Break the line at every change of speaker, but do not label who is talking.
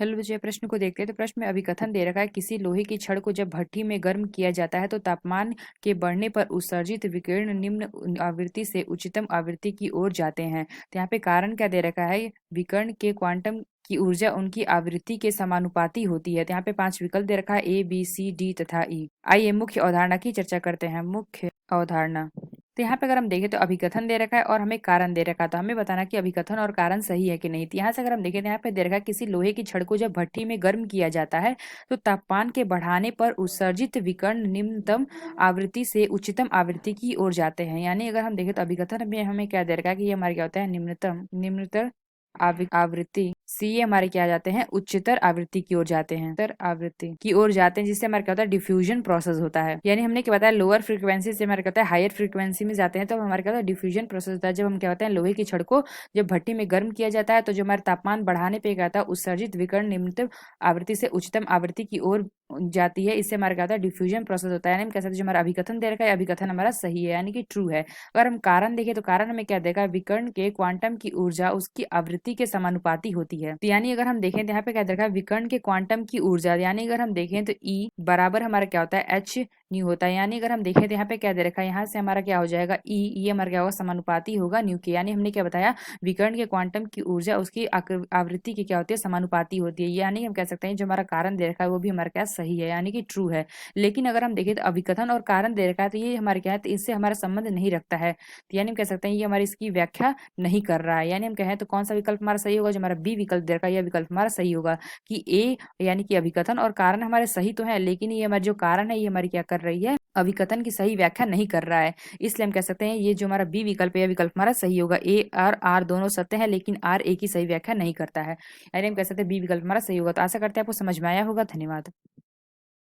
Hello विजय, प्रश्न को देखते हैं। तो प्रश्न में अभिकथन दे रखा है, किसी लोहे की छड़ को जब भट्ठी में गर्म किया जाता है तो तापमान के बढ़ने पर उत्सर्जित विकिरण निम्न आवृत्ति से उच्चतम आवृत्ति की ओर जाते हैं। तो यहाँ पे कारण क्या दे रखा है, विकिरण के क्वांटम की ऊर्जा उनकी आवृत्ति के समानुपाती होती है। तो यहाँ पे 5 विकल्प दे रखा है, ए बी सी डी तथा ई। आइए मुख्य अवधारणा की चर्चा करते हैं। मुख्य अवधारणा, तो यहाँ पे अगर हम देखें तो अभिकथन दे रखा है और हमें कारण दे रखा है। तो हमें बताना कि अभिकथन और कारण सही है कि नहीं। तो यहाँ से अगर हम देखें तो यहाँ पे दे रखा है, किसी लोहे की छड़ को जब भट्ठी में गर्म किया जाता है तो तापमान के बढ़ाने पर उत्सर्जित विकिरण निम्नतम आवृत्ति से उच्चतम आवृत्ति की ओर जाते हैं। यानी अगर हम देखें तो अभिकथन में हमें क्या दे रखा है कि ये हमारे क्या होता है, निम्नतर आवृत्ति। सी हमारे क्या जाते हैं, उच्चतर आवृत्ति की ओर जाते हैं, उच्चतर आवृत्ति की ओर जाते हैं, जिससे हमारे क्या होता है, डिफ्यूजन प्रोसेस होता है। यानी हमने क्या बताया, लोअर फ्रीक्वेंसी से हमारे क्या होता है, हायर फ्रीक्वेंसी में जाते हैं तो हमारे क्या होता है, डिफ्यूजन प्रोसेस होता है। जब हम क्या होता है, लोहे की छड़ को जब भट्टी में गर्म किया जाता है तो जो हमारे तापमान बढ़ाने पे क्या होता है, उत्सर्जित विकिरण निम्नतम आवृत्ति से उच्चतम आवृत्ति की ओर जाती है। इससे हमारा क्या होता है, डिफ्यूजन प्रोसेस होता है। यानी हम कह सकते हैं जो हमारा अभिकथन दे रखा है, अभिकथन हमारा सही है, यानी कि ट्रू है। अगर हम कारण देखें तो कारण हमें क्या देखा है, विकिरण के क्वांटम की ऊर्जा उसकी आवृत्ति के समानुपाती होती है। तो यानी अगर हम देखें तो यहाँ पे क्या देखा है, विकिरण के क्वांटम की ऊर्जा, यानी अगर हम देखें तो ई बराबर हमारा क्या होता है, एच न्यू होता है। यानी अगर हम देखें तो यहाँ पे क्या दे रखा है, यहाँ से हमारा क्या हो जाएगा, ई, ये हमारा क्या होगा, समानुपाती होगा न्यू के। यानी हमने क्या बताया, विकिरण के क्वांटम की ऊर्जा उसकी आवृत्ति की क्या होती है, समानुपाती होती है। यानी हम कह सकते हैं जो हमारा कारण दे रखा है वो भी हमारा क्या सही है, यानी कि ट्रू है। लेकिन अगर हम देखें तो अभिकथन और कारण दे रखा है तो ये हमारे क्या है, तो इससे हमारा संबंध नहीं रखता है। तो यानी हम कह सकते हैं ये हमारी इसकी व्याख्या नहीं कर रहा है। यानी हम कहें तो कौन सा विकल्प हमारा सही होगा, जो हमारा बी विकल्प दे रखा है, यह विकल्प हमारा सही होगा कि ए, यानी कि अभिकथन और कारण हमारे सही तो है, लेकिन ये हमारे जो कारण है ये हमारी क्या कर रही है, अभिकथन की सही व्याख्या नहीं कर रहा है। इसलिए हम कह सकते हैं ये जो हमारा बी विकल्प है, यह विकल्प हमारा सही होगा। ए और आर दोनों सत्य है, लेकिन आर ए की सही व्याख्या नहीं करता है। यानी हम कह सकते हैं बी विकल्प हमारा सही होगा। तो आशा करते हैं आपको समझ में आया होगा। धन्यवाद।